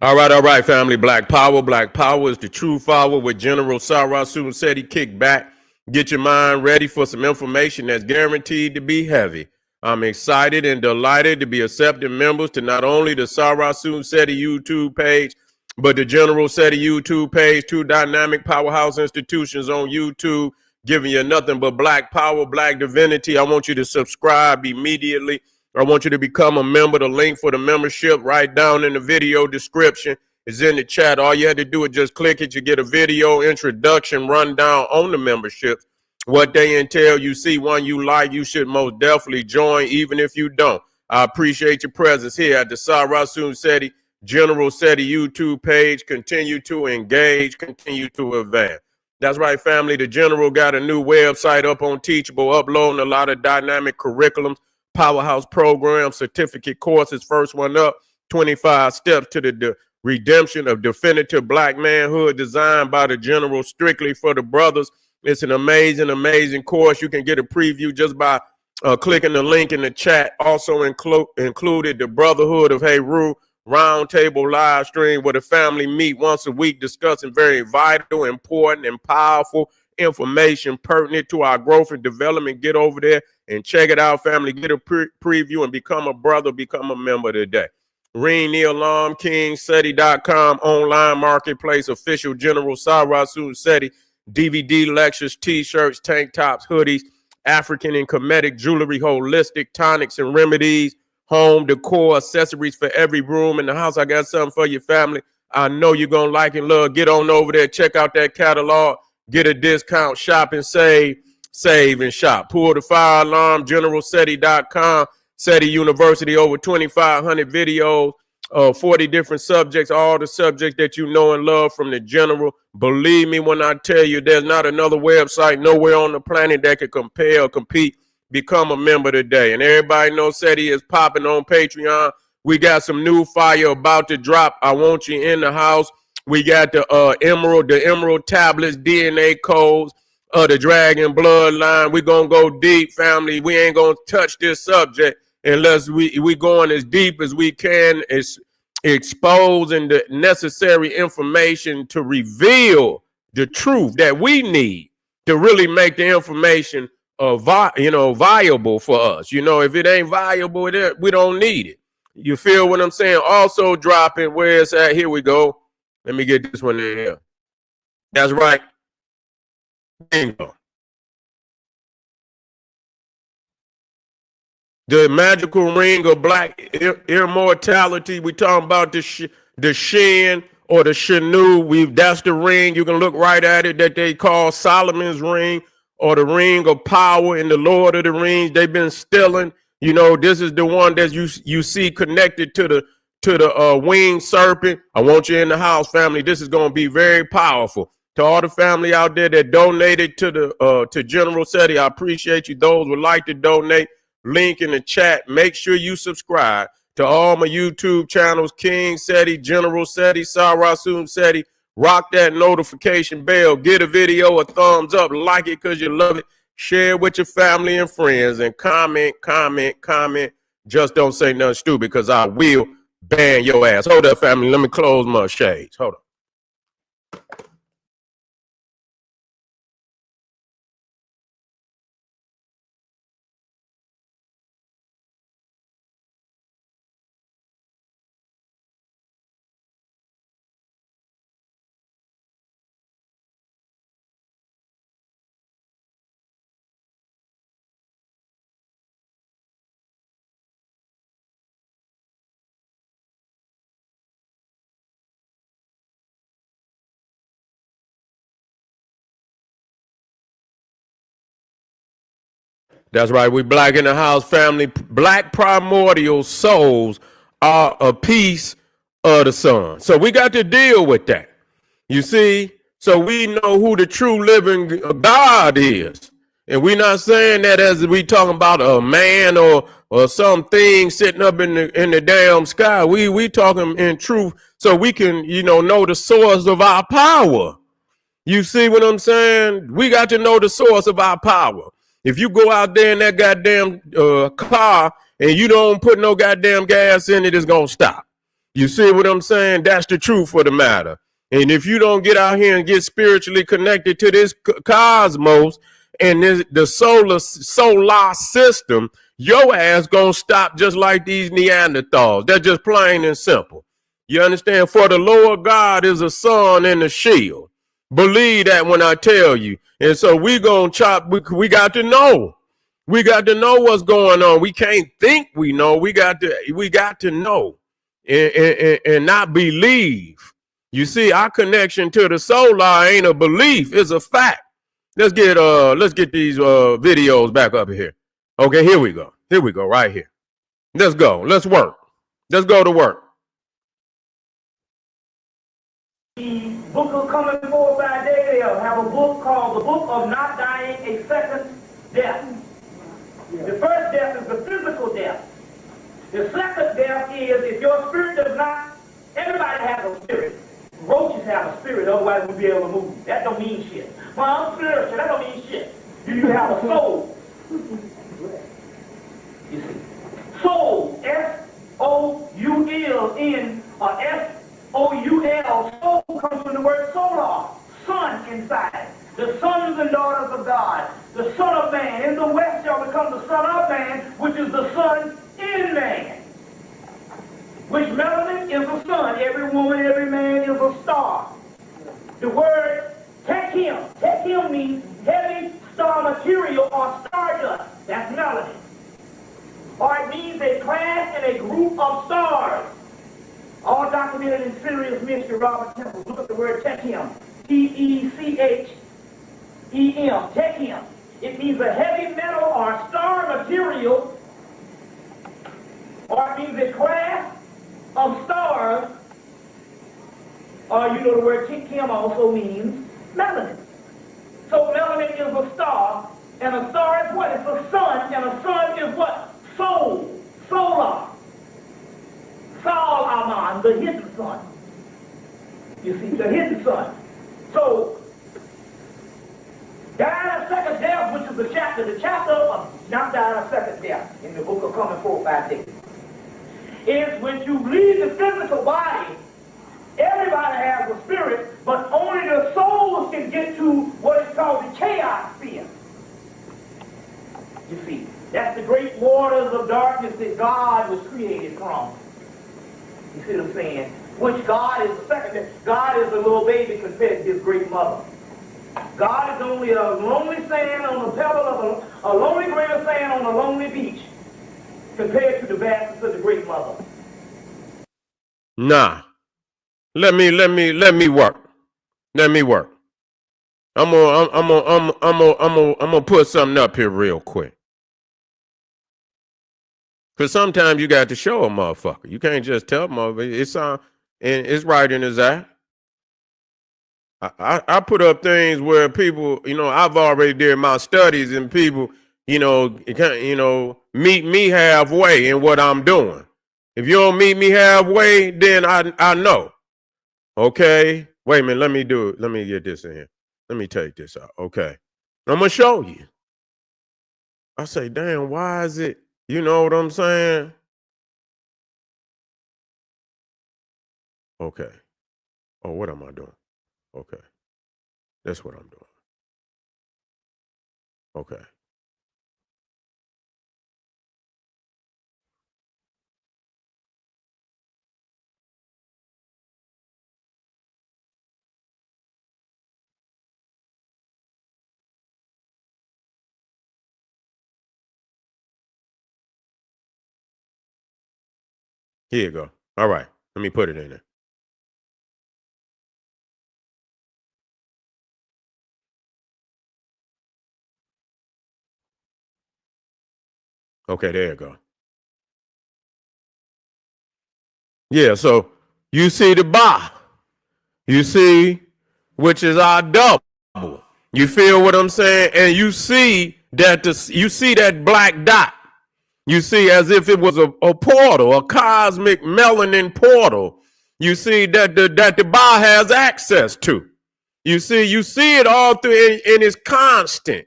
All right, family. Black Power. Black Power is the true power with General Sarasun said he kicked back. Get your mind ready for some information that's guaranteed to be heavy. I'm excited and delighted to be accepting members to not only the Sarasun Seti YouTube page, but the General Seti YouTube page, two dynamic powerhouse institutions on YouTube, giving you nothing but black power, black divinity. I want you to subscribe immediately. I want you to become a member. The link for the membership right down in the video description is in the chat. All you had to do is just click it. You get a video introduction rundown on the membership, what they entail. You see one you like, you should most definitely join, even if you don't. I appreciate your presence here at the Sarasun Seti General Seti YouTube page. Continue to engage, continue to advance. That's right, family. The General got a new website up on Teachable, uploading a lot of dynamic curriculums, powerhouse programs, certificate courses. First one up, 25 steps to the redemption of definitive black manhood, designed by the General strictly for the brothers. It's an amazing course. You can get a preview just by clicking the link in the chat. Also included the Brotherhood of Heru roundtable live stream where the family meet once a week, discussing very vital, important, and powerful information pertinent to our growth and development. Get over there and check it out, family. Get a preview and become a brother, become a member today. Ring the alarm, kingseti.com, online marketplace, official General Sarasun Seti, DVD lectures, t-shirts, tank tops, hoodies, African and Kemetic jewelry, holistic tonics and remedies, home decor, accessories for every room in the house. I got something for your family. I know you're going to like and love. Get on over there, check out that catalog, get a discount, shop and save and shop. Pull the fire alarm, generalseti.com, Seti University, over 2,500 videos, 40 different subjects, all the subjects that you know and love from the General. Believe me when I tell you, there's not another website nowhere on the planet that can compare or compete. Become a member today. And everybody knows Seti is popping on Patreon. We got some new fire about to drop. I want you in the house. We got the emerald tablets, DNA codes, the dragon bloodline. We're going to go deep, family. We ain't going to touch this subject unless we going as deep as we can, exposing the necessary information to reveal the truth that we need to really make the information viable for us. If it ain't viable, we don't need it. You feel what I'm saying? Also dropping, where it's at, here we go. Let me get this one in here. That's right. Bingo. The magical ring of black immortality. We talking about the Shin or the Shanu. That's the ring. You can look right at it, that they call Solomon's ring, or the ring of power in the Lord of the Rings. They've been stealing. This is the one that you see connected to the winged serpent. I want you in the house, family. This is going to be very powerful. To all the family out there that donated to General Seti, I appreciate you. Those would like to donate, link in the chat. Make sure you subscribe to all my YouTube channels: King Seti, General Seti, Sarasun Seti. Rock that notification bell. Get a video a thumbs up. Like it because you love it. Share it with your family and friends. And comment. Just don't say nothing stupid, because I will ban your ass. Hold up, family. Let me close my shades. Hold up. That's right. We black in the house, family. Black primordial souls are a piece of the sun. So we got to deal with that. You see? So we know who the true living God is. And we're not saying that as we talking about a man or something sitting up in the damn sky. We talking in truth, so we can, know the source of our power. You see what I'm saying? We got to know the source of our power. If you go out there in that goddamn car and you don't put no goddamn gas in it, it's going to stop. You see what I'm saying? That's the truth of the matter. And if you don't get out here and get spiritually connected to this cosmos and the solar system, your ass gonna stop just like these Neanderthals. They're just plain and simple. You understand? For the Lord God is a sun and a shield. Believe that when I tell you. And so we gonna chop. We got to know. We got to know what's going on. We can't think we know. We got to know and not believe. You see, our connection to the solar ain't a belief, it's a fact. Let's get these videos back up here. Okay, here we go. Here we go, right here. Let's go. Let's work. Let's go to work. The book of coming forth by day, they'll have a book called the Book of Not Dying a Second Death. The first death is the physical death. The second death is if your spirit does not, everybody has a spirit. Roaches have a spirit, otherwise we'll be able to move. That don't mean shit. Well, I'm spiritual, that don't mean shit. You have a soul. You see. Soul, S-O-U-L-N, or S-O-U-L, soul comes from the word solar, sun inside. The sons and daughters of God, the Son of Man. In the West shall become the Son of Man, which is the Son in man. Which melanin is a sun. Every woman, every man is a star. The word techim means heavy star material or stardust. That's melanin. Or it means a class and a group of stars. All documented in Serious Mystery, Robert Temple. Look at the word techim. T-E-C-H-E-M. Techim. It means a heavy metal or star material. Or it means a class of stars, or you know the word techim also means melanin. So melanin is a star, and a star is what? It's a sun, and a sun is what? Soul, solar. Sol Aman, the hidden sun. You see, the hidden sun. So, dying a second death, which is the chapter of not dying a second death in the book of Coming Forth by Day, is when you leave the physical body, everybody has a spirit, but only the souls can get to what is called the chaos sphere. You see, that's the great waters of darkness that God was created from. You see what I'm saying? Which God is the second. God is a little baby compared to his great mother. God is only a lonely sand on the pebble of a lonely grain of sand on a lonely beach, compared to the vastness of the great mother. Nah. Let me work. Let me work. I'm gonna put something up here real quick. Cause sometimes you got to show a motherfucker. You can't just tell a motherfucker. It's right in his eye. I put up things where people, I've already did my studies and people, meet me halfway in what I'm doing. If you don't meet me halfway, then I know. Okay? Wait a minute, let me do it. Let me get this in here. Let me take this out. Okay. I'm going to show you. I say, damn, why is it? You know what I'm saying? Okay. Oh, what am I doing? Okay. That's what I'm doing. Okay. Here you go. All right. Let me put it in there. Okay, there you go. Yeah, so you see the bar. You see, which is our double. You feel what I'm saying? And you see that that black dot. You see as if it was a portal, a cosmic melanin portal. You see that the bar has access to. You see it all through and it's constant.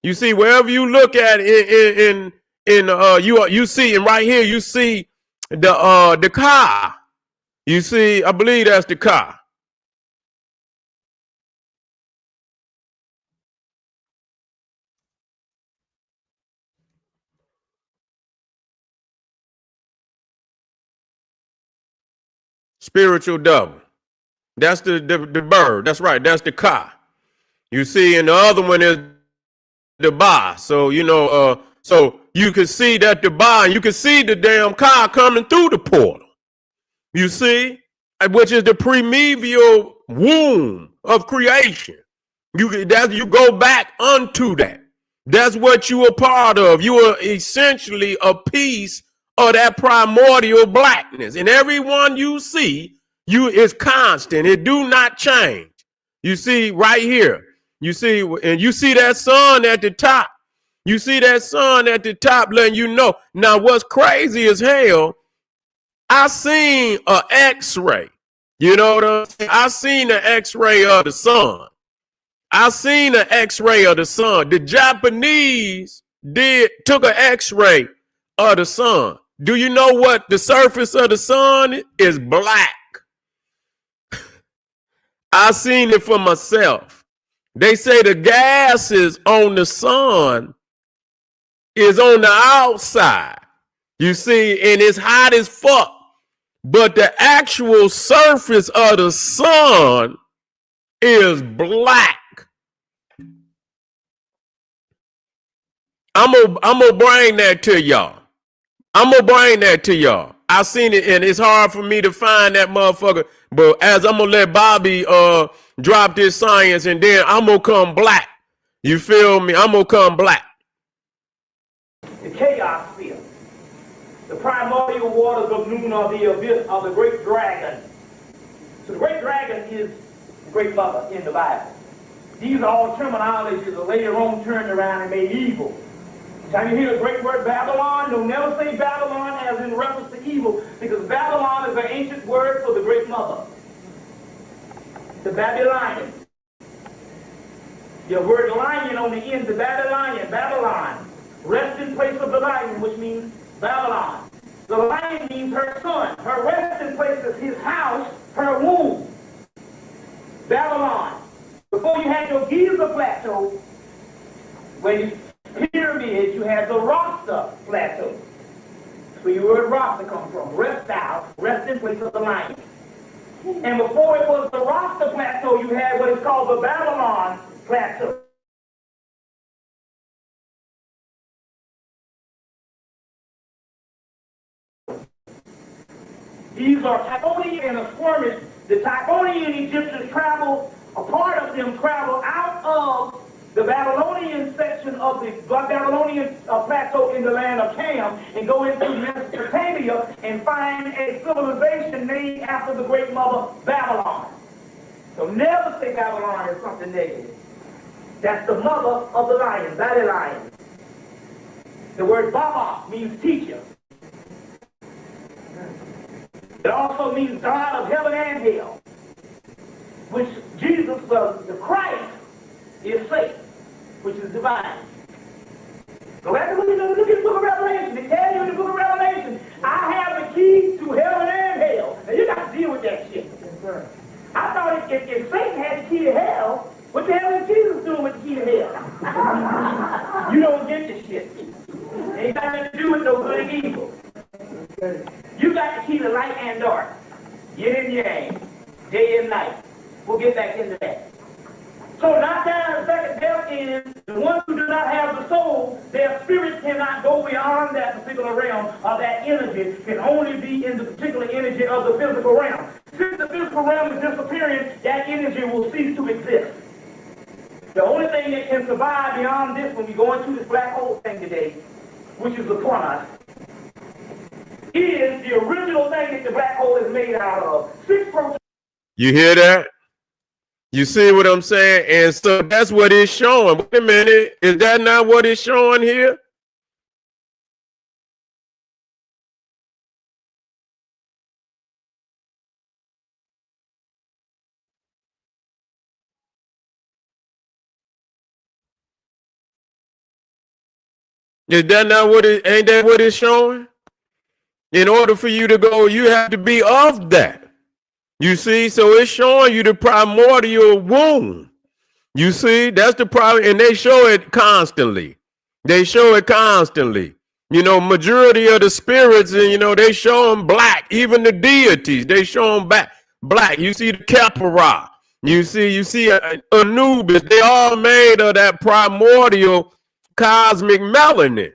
You see, wherever you look at you see, and right here you see the car. You see, I believe that's the car. Spiritual double. That's the bird. That's right. That's the car. You see, and the other one is the bar. So so you can see that the bar, and you can see the damn car coming through the portal. You see, which is the primordial womb of creation. You go back unto that. That's what you are part of. You are essentially a piece of that primordial blackness, and everyone you see, you is constant. It do not change. You see right here. You see, and you see that sun at the top. You see that sun at the top, letting you know. Now, what's crazy as hell? I seen a X-ray. You know what I'm saying? I seen the X-ray of the sun. I seen an X-ray of the sun. The Japanese took an X-ray of the sun. Do you know what the surface of the sun is? Black. I seen it for myself. They say the gases on the sun is on the outside. You see, and it's hot as fuck. But the actual surface of the sun is black. I'm gonna bring that to y'all. I'm gonna bring that to y'all. I seen it, and it's hard for me to find that motherfucker. But as I'm gonna let Bobby drop this science, and then I'm gonna come black. You feel me? I'm gonna come black. The chaos sphere. The primordial waters of noon are the abyss of the great dragon. So the great dragon is the great mother in the Bible. These are all terminologies that later on turned around and made evil. Time you hear the great word Babylon, don't never say Babylon as in reference to evil, because Babylon is an ancient word for the great mother. The Babylonian. Your word lion on the end, the Babylonian, Babylon. Resting place of the lion, which means Babylon. The lion means her son. Her resting place is his house, her womb. Babylon. Before you had your Giza plateau, where you pyramids, you had the Rasta plateau. That's where your word Rasta comes from. Rest out, resting place of the lion. And before it was the Rasta plateau, you had what is called the Babylon plateau. These are Typhonian and a skirmish. The Typhonian Egyptians travel, a part of them travel out of the Babylonian section of the Babylonian plateau in the land of Cam and go into Mesopotamia and find a civilization named after the great mother Babylon. So never say Babylon is something negative. That's the mother of the lion, Babylon. The word Baba means teacher. It also means God of heaven and hell, which Jesus, the Christ, is Satan, which is divine. Go back and look at the book of Revelation. It tells you in the book of Revelation, I have the key to heaven and hell. Now you got to deal with that shit. I thought if Satan had the key to hell, what the hell is Jesus doing with the key to hell? You don't get this shit. It ain't got nothing to do with no good and evil. You got the key to light and dark, yin and yang, day and night. We'll get back into that. So not down the second death is the ones who do not have the soul, their spirit cannot go beyond that particular realm, or that energy can only be in the particular energy of the physical realm. Since the physical realm is disappearing, that energy will cease to exist. The only thing that can survive beyond this, when we go into this black hole thing today, which is upon us, is the original thing that the black hole is made out of. 6 protons. You hear that? You see what I'm saying? And so that's what it's showing. Wait a minute. Is that not what it's showing here? Is that not what it, ain't that what it's showing? In order for you to go, you have to be of that. You see, so it's showing you the primordial womb. You see, that's the problem, and they show it constantly. They show it constantly. You know, majority of the spirits, and you know, they show them black. Even the deities, they show them black. You see the Kepara. You see Anubis. They all made of that primordial cosmic melanin.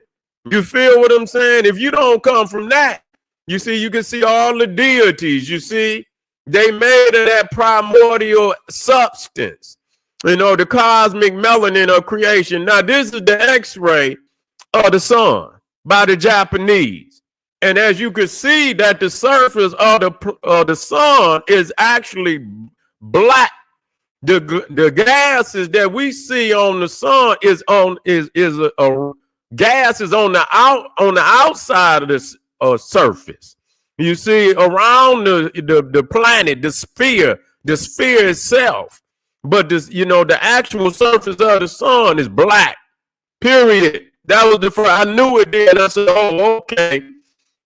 You feel what I'm saying? If you don't come from that, you see, you can see all the deities. You see, they made of that primordial substance. You know, the cosmic melanin of creation. Now, this is the X-ray of the sun by the Japanese. And as you can see that the surface of the sun is actually black. The gases that we see on the sun is a gas is on the outside of the surface. You see around the planet, the sphere itself. But this, you know, the actual surface of the sun is black. Period. That was the first. I knew it then. I said, "Oh,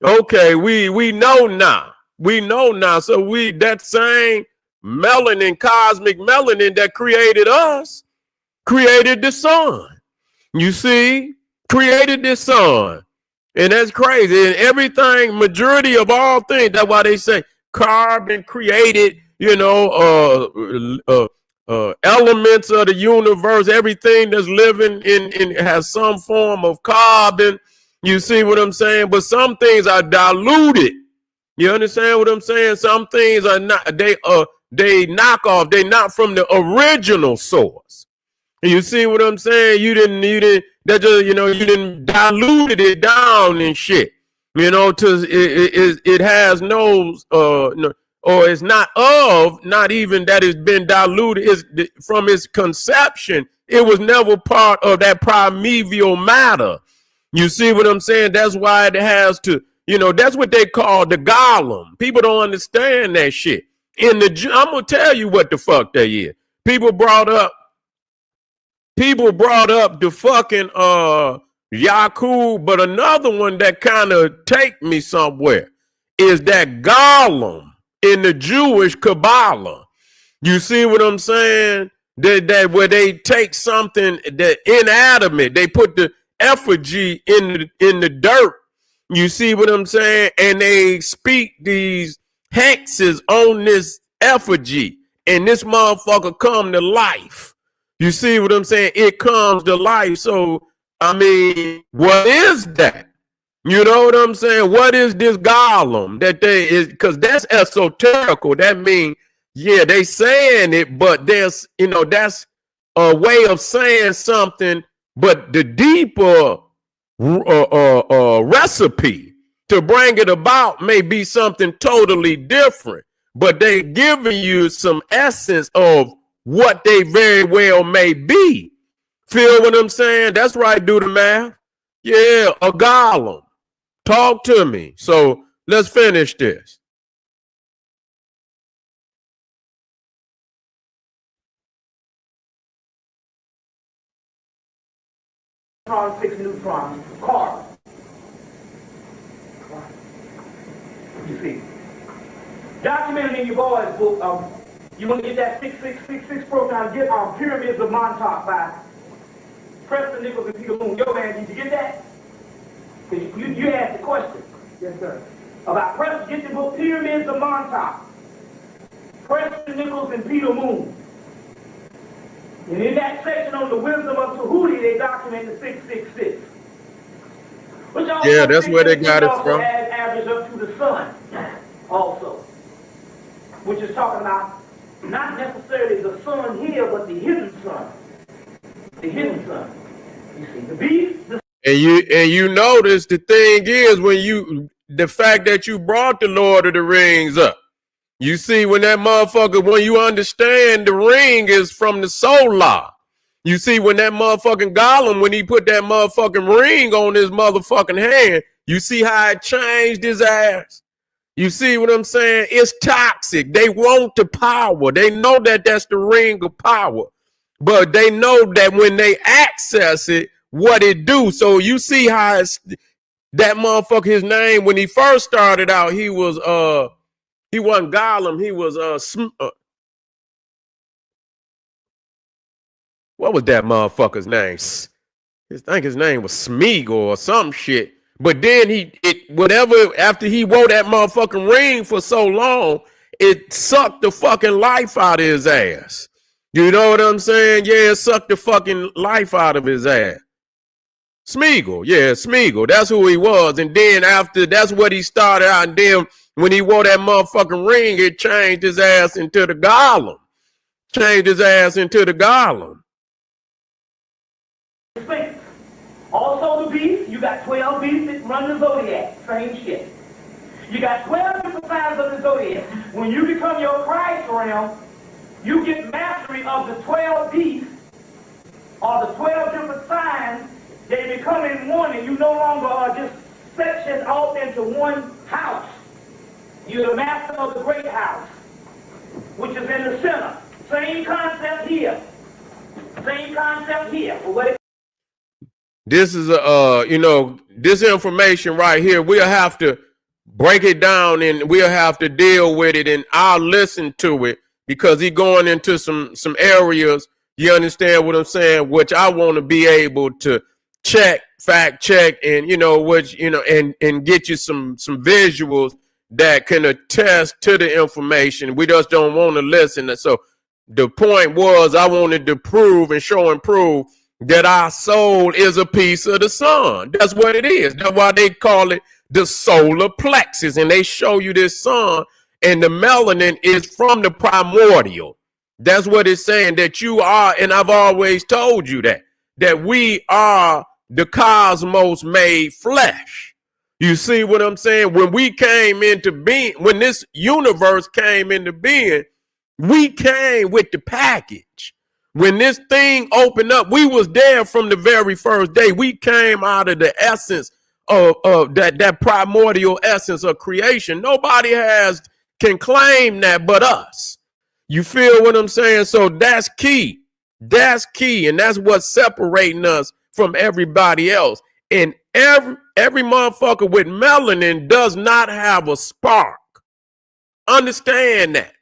okay. We know now. We know now." So that same melanin, cosmic melanin that created us, created the sun. You see, created the sun, and that's crazy. And everything, majority of all things. That's why they say carbon created. You know, elements of the universe, everything that's living in has some form of carbon. You see what I'm saying? But some things are diluted. You understand what I'm saying? Some things are not, they knock off, they not from the original source. You see what I'm saying? You didn't diluted it down and shit. You know, it has no or it's not even that it's been diluted. It's from its conception. It was never part of that primeval matter. You see what I'm saying? That's why it has to, you know, that's what they call the golem. People don't understand that shit. I'm gonna tell you what the fuck that is. People brought up the fucking Yakub, but another one that kind of take me somewhere is that golem in the Jewish Kabbalah. You see what I'm saying? That where they take something that inanimate, they put the effigy in the dirt. You see what I'm saying? And they speak these hexes on this effigy, and this motherfucker come to life. You see what I'm saying? It comes to life. So, I mean, what is that? You know what I'm saying? What is this golem that they is? Because that's esoterical. That means, yeah, they saying it, but there's, you know, that's a way of saying something. But the deeper recipe to bring it about may be something totally different. But they giving you some essence of what they very well may be. Feel what I'm saying? That's right. Do the math. Yeah, a golem. Talk to me. So let's finish this. Neutrons, 6 neutrons, carbon. You see. Documented in your boys' book, you want to get that 6666 program, get Pyramids of Montauk by Preston Nichols and Peter Moon. Yo, man, did you get that? You asked the question. Yes, sir. About Preston, get the book Pyramids of Montauk. Preston Nichols and Peter Moon. And in that section on the wisdom of Tahuti, they document the 666. Yeah, that's where they got it from. Average up to the sun also. Which is talking about not necessarily the sun here, but the hidden sun. The hidden sun. You see, the beast, and you notice the thing is the fact that you brought the Lord of the Rings up. You see, when you understand the ring is from the solar. You see, when that motherfucking golem, when he put that motherfucking ring on his motherfucking hand, you see how it changed his ass. You see what I'm saying? It's toxic. They want the power. They know that that's the ring of power. But they know that when they access it, what it do. So you see how it's, that motherfucker, his name, when he first started out, he wasn't Gollum, he was what was that motherfucker's name? I think his name was Smeagol or some shit. But then after he wore that motherfucking ring for so long, it sucked the fucking life out of his ass. You know what I'm saying? Yeah, it sucked the fucking life out of his ass. Smeagol, yeah, Smeagol. That's who he was. And then after, that's what he started out. And then when he wore that motherfucking ring, it changed his ass into the Gollum. Changed his ass into the Gollum. Also the beast, you got 12 beasts that run the zodiac, same shit. You got 12 different signs of the zodiac. When you become your Christ realm, you get mastery of the 12 beasts or the 12 different signs. They become in one, and you no longer are just sectioned off into one house. You're the master of the great house, which is in the center. Same concept here. Same concept here. This is this information right here, we'll have to break it down and we'll have to deal with it, and I'll listen to it because he's going into some areas, you understand what I'm saying, which I want to be able to fact check, and and get you some visuals that can attest to the information. We just don't want to listen. So the point was, I wanted to prove and show and prove that our soul is a piece of the sun. That's what it is. That's why they call it the solar plexus. And they show you this sun, and the melanin is from the primordial. That's what it's saying, that you are, and I've always told you that we are the cosmos made flesh. You see what I'm saying? When we came into being, when this universe came into being, we came with the package. When this thing opened up, we was there from the very first day. We came out of the essence of that primordial essence of creation. Nobody can claim that but us. You feel what I'm saying? So that's key. That's key. And that's what's separating us from everybody else. And every motherfucker with melanin does not have a spark. Understand that.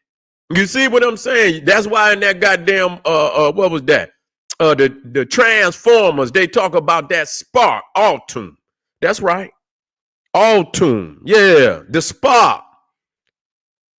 You see what I'm saying? That's why in that goddamn what was that? The Transformers, they talk about that spark, Altum. That's right. Altum. Yeah, the spark.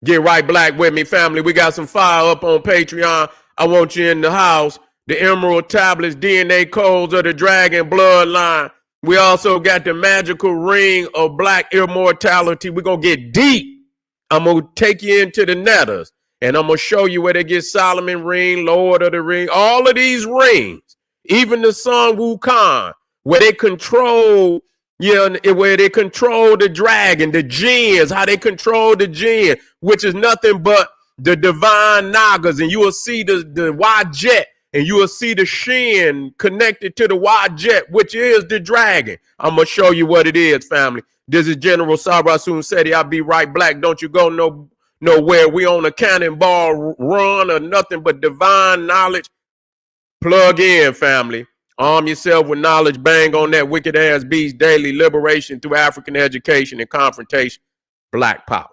Get right black with me, family. We got some fire up on Patreon. I want you in the house. The Emerald Tablets, DNA codes of the dragon bloodline. We also got the magical ring of black immortality. We're going to get deep. I'm going to take you into the netters. And I'm going to show you where they get Solomon ring, Lord of the Ring, all of these rings, even the Sun Wukong, where they control, where they control the dragon, the jinns, how they control the jinn, which is nothing but the divine Nagas. And you will see the Wajet, and you will see the Shin connected to the Wajet, which is the dragon. I'm going to show you what it is, family. This is General Sarasun Seti. I'll be right black. Don't you go nowhere. We on a cannonball run or nothing but divine knowledge. Plug in, family. Arm yourself with knowledge. Bang on that wicked ass beast daily. Liberation through African education and confrontation. Black power.